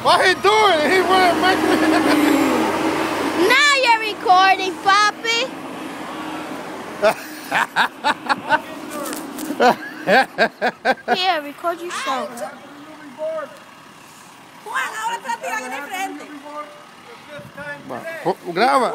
What he doing? He wanna make me. Now you're recording, Papi. Here, record yourself. Juan, ahora te la tiran en el frente. Graba.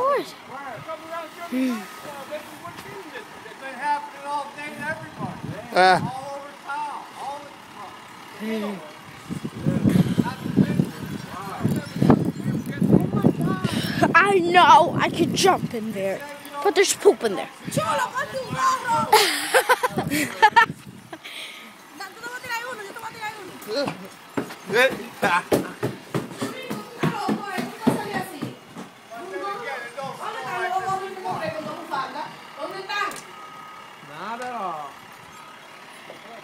I know, I could jump in there, but there's poop in there. Chulo, ponte un gorro. Tú te vas a tirar uno, yo te voy a tirar uno.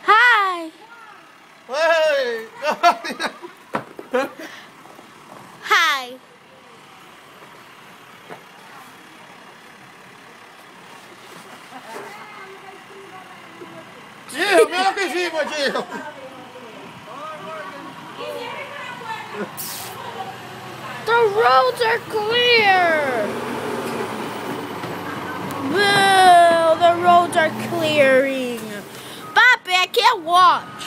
Hi. Hey. Hi. Gio, mira lo que hicimos, Gio. The roads are clear. Boo, the roads are clearing. Papi, I can't watch.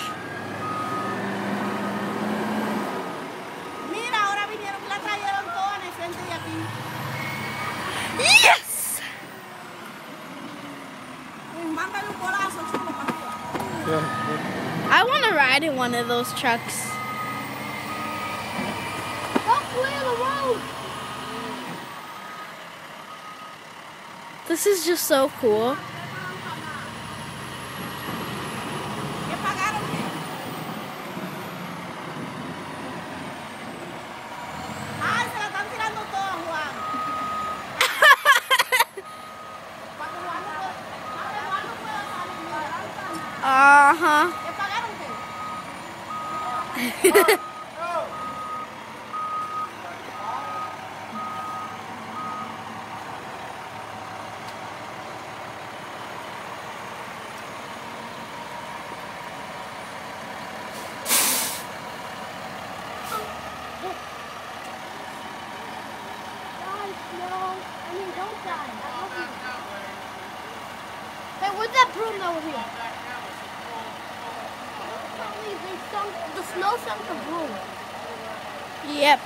Mira, ahora vinieron, la trajeron toda en el frente de aquí. Yes! Mándale un bolazo, chulo, para arriba. I want to ride in one of those trucks. Don't clear the road. This is just so cool. ¿Qué pagaron? Ay, se la están tirando toda, Juan. Para que Juan no pueda salir. Uh-huh. ¿Qué pagaron qué? Hey, where's that broom over here? The snow sunk the broom. Yep.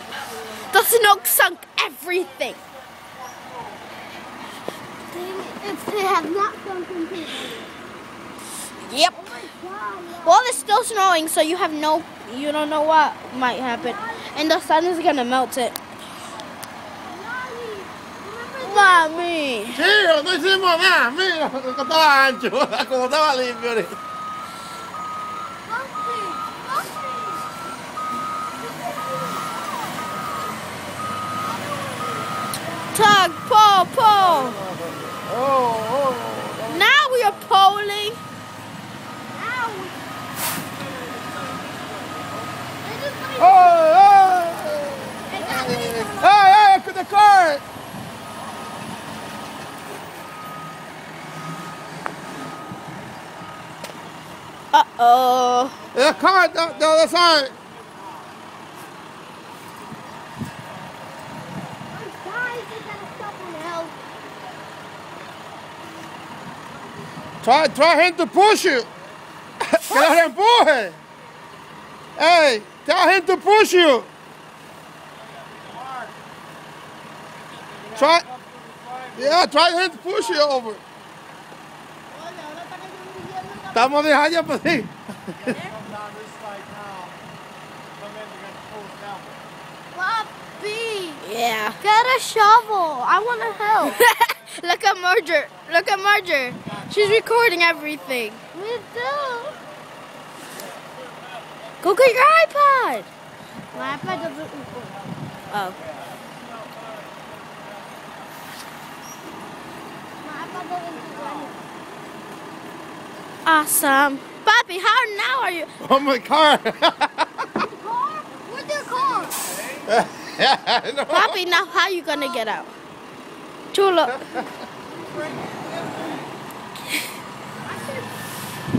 The snow sunk everything. It has not sunk into it. Yep. Well, it's still snowing, so you don't know what might happen. And the sun is gonna melt it. Mami. Gio, no hicimos nada. Mira, como estaba ancho, como estaba limpio. Tug, pull, pull. Oh. Now we are pulling. Hey, the car! Uh-oh. The car, the other side. Try him to push you. Que los empuje. Hey, tell him to push you. Try him to push you over. Estamos dejando por ahí. Papi. Yeah. Get a shovel. I want to help. Look at Marger. Look at Marger. She's recording everything. We do. Go get your iPad. My iPad doesn't record. Oh. My iPad doesn't record. Awesome. Papi, how now are you? Oh my car. Car? Where's your car? No. Papi, now how you gonna get out? Chulo.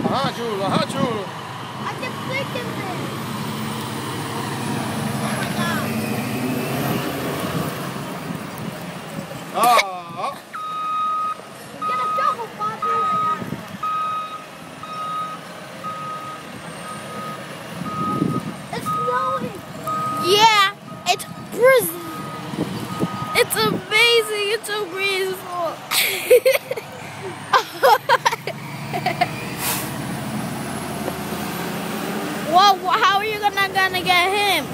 Ajá, chulo. I can fix it. snowing. Yeah, it's prison. It's amazing. It's so graceful. Well, how are you gonna get him?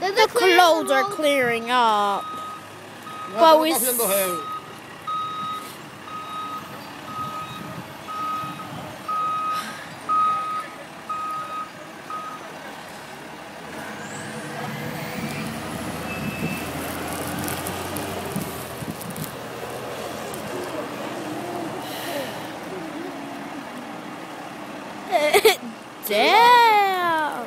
The clothes are clearing up. But we. Está haciendo heavy. Damn.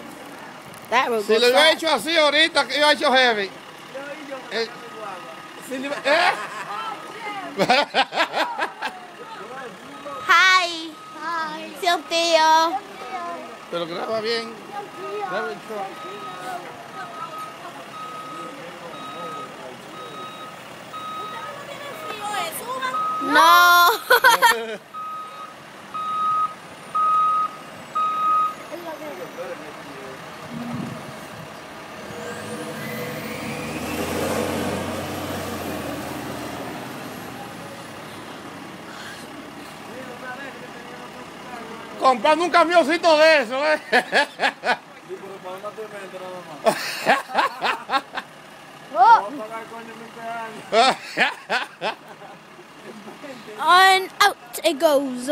That was Si lo hubiera hecho así ahorita, que iba hecho heavy. Si le- Hi. Hi. Cynthia. Pero graba bien. Graba el truck. No. Comprando un camioncito de eso, Sí, pero para una tormenta nada más. Oh, Vamos a pagar coño 20 años. And out it goes.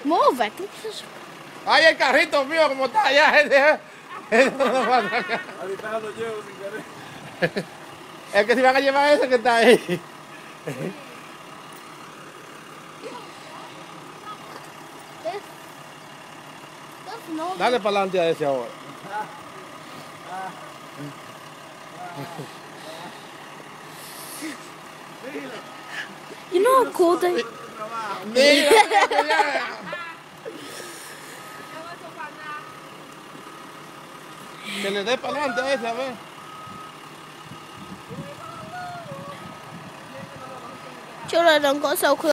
Move it. Ay, el carrito mío, como está allá. Ahorita lo llevo sin querer. Es que si van a llevar ese que está ahí. that's no. Dale para adelante a ese ahora. You know how cool they. Mira, mira. Que le dé para adelante a ese, a ver. Children don't go so close.